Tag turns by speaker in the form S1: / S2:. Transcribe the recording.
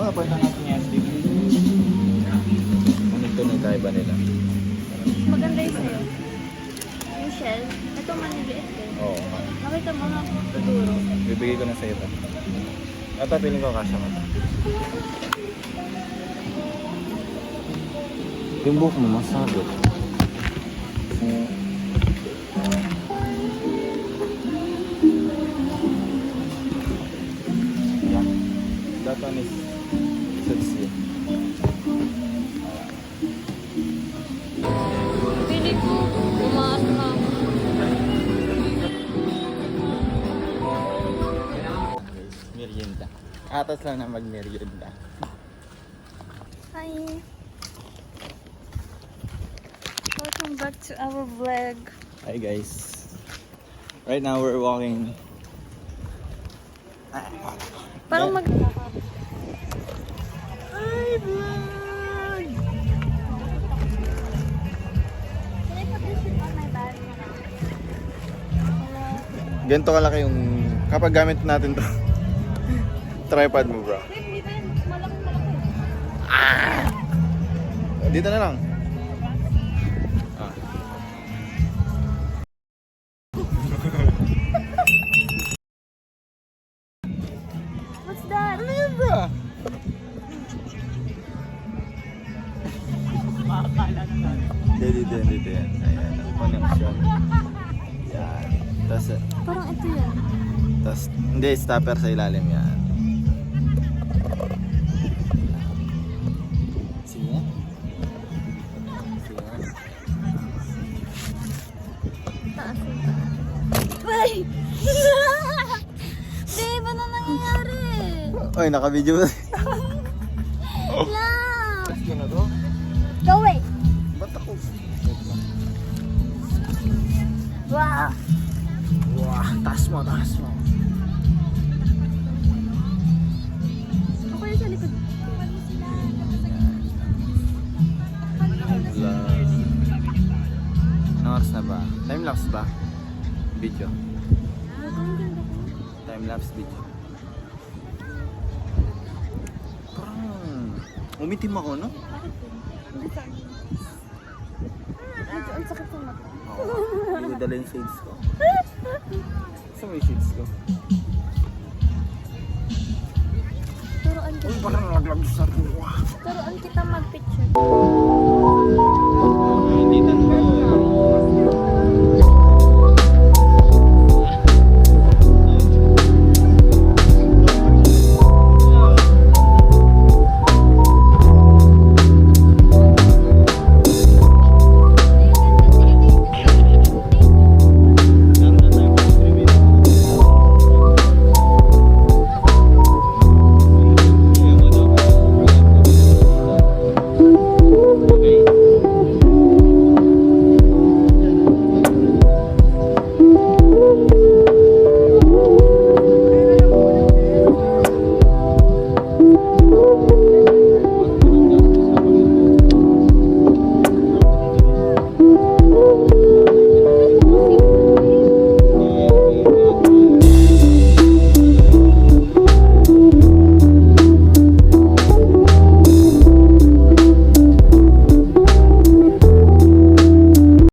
S1: Diba, pwede natin yung SDB. Tunog-tunog tayo ba nila?
S2: Maganda yung sa'yo. Yung shell. Ito maniliit eh.
S1: Oo.
S2: Nakita mo nga tuturo.
S1: Bibigay ko na sa'yo ito. Ito, piling ko kasya mo ito. Yung buhok mo, masabot. Yeah. That one is sexy.
S2: Pili ko, umaas na ako.
S1: Merienda. Atas lang na mag-merienda.
S2: Hi! Welcome back to our vlog.
S1: Hi guys. Right now we're walking.
S2: Parang mag...
S1: Hi vlog!
S2: Can I put this on my bag?
S1: Ganito kalaki yung kapag gamit natin to. Tripod mo bro.
S2: Hindi ba yun? Malaki-malaki.
S1: Dito na lang. Ah.
S2: What's that?
S1: Ano yun bro? Dito yan. Ayan, ang connection. Yan.
S2: Parang ito yan.
S1: Tas, hindi, stopper sa ilalim yan. Sige.
S2: Taas yung taas. Ay! Di ba na nangyayari?
S1: Oy, naka-video na.
S2: Lang!
S1: Tapos na to?
S2: Go away!
S1: Ba't ako?
S2: Wow!
S1: Wah, taas mo.
S2: Ako yung sa likod.
S1: Ano oras na ba? Time-lapse ba? Video. Time-lapse video. Parang umitim ako, no?
S2: Medyo ang sakit ng mata.
S1: Oo. Hindi ko dala yung shades ko. Saan may shades ko?
S2: Turuan
S1: Uy,
S2: kita.
S1: parang nalaglag sa tuwa.
S2: Turuan kita mag-picture.
S1: Hindi na